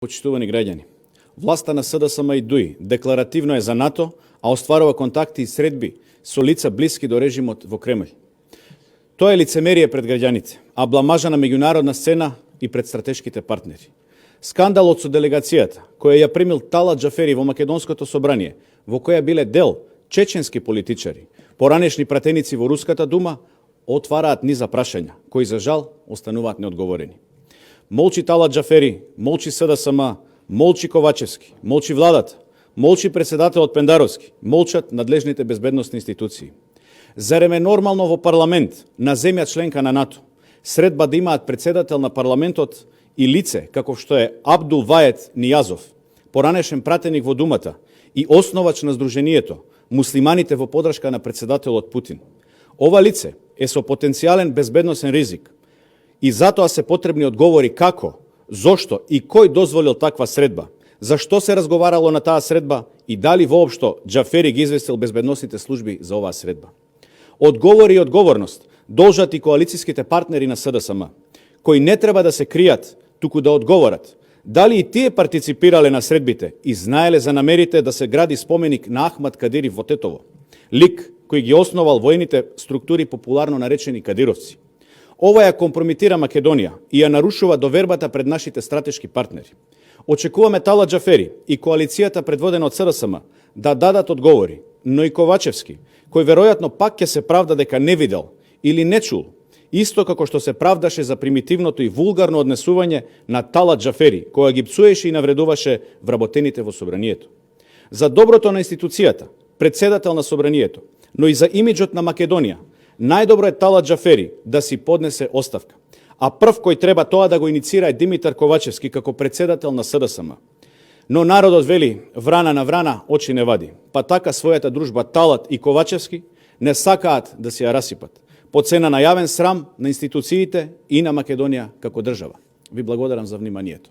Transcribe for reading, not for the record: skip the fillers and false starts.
Почитувани граѓани, власта на СДСМ и ДУИ декларативно е за НАТО, а остварува контакти и средби со лица блиски до режимот во Кремљ. Тоа е лицемерие пред граѓаните, а бламажа на меѓународна сцена и пред стратешките партнери. Скандалот со делегацијата, која ја примил Талат Џафери во Македонското собрание, во која биле дел чеченски политичари, поранешни пратеници во Руската дума, отвараат низа прашања, кои за жал остануваат неодговорени. Молчи Талат Џафери, молчи СДСМ, молчи Ковачевски, молчи владата, молчи председателот Пендаровски, молчат надлежните безбедносни институции. Зарем е нормално во парламент на земја членка на НАТО средба да имаат председател на парламентот и лице како што е Абдул Ваед Нијазов, поранешен пратеник во Думата и основач на Сдруженијето муслиманите во подршка на председателот Путин. Ова лице е со потенцијален безбедносен ризик и затоа се потребни одговори како, зошто и кој дозволил таква средба, зашто се разговарало на таа средба и дали воопшто Џафери ги известил безбедносните служби за оваа средба. Одговори и одговорност должат и коалицијските партнери на СДСМ, кои не треба да се кријат, туку да одговорат дали и тие партиципирале на средбите и знаеле за намерите да се гради споменик на Ахмад Кадири во Тетово, лик кој ги основал воените структури популарно наречени кадировци. Ова ја компромитира Македонија и ја нарушува довербата пред нашите стратешки партнери. Очекуваме Талат Џафери и коалицијата предводена од СДСМ да дадат одговори, но и Ковачевски, кој веројатно пак ќе се правда дека не видел или не чул, исто како што се правдаше за примитивното и вулгарно однесување на Талат Џафери, која ги псуеше и навредуваше вработените во собранието. За доброто на институцијата, председател на собранието, но и за имиджот на Македонија, најдобро е Талат Џафери да си поднесе оставка, а прв кој треба тоа да го иницира е Димитар Ковачевски како председател на СДСМ. Но народот вели врана на врана очи не вади, па така својата дружба Талат и Ковачевски не сакаат да се ја расипат, по цена на јавен срам на институциите и на Македонија како држава. Ви благодарам за вниманието.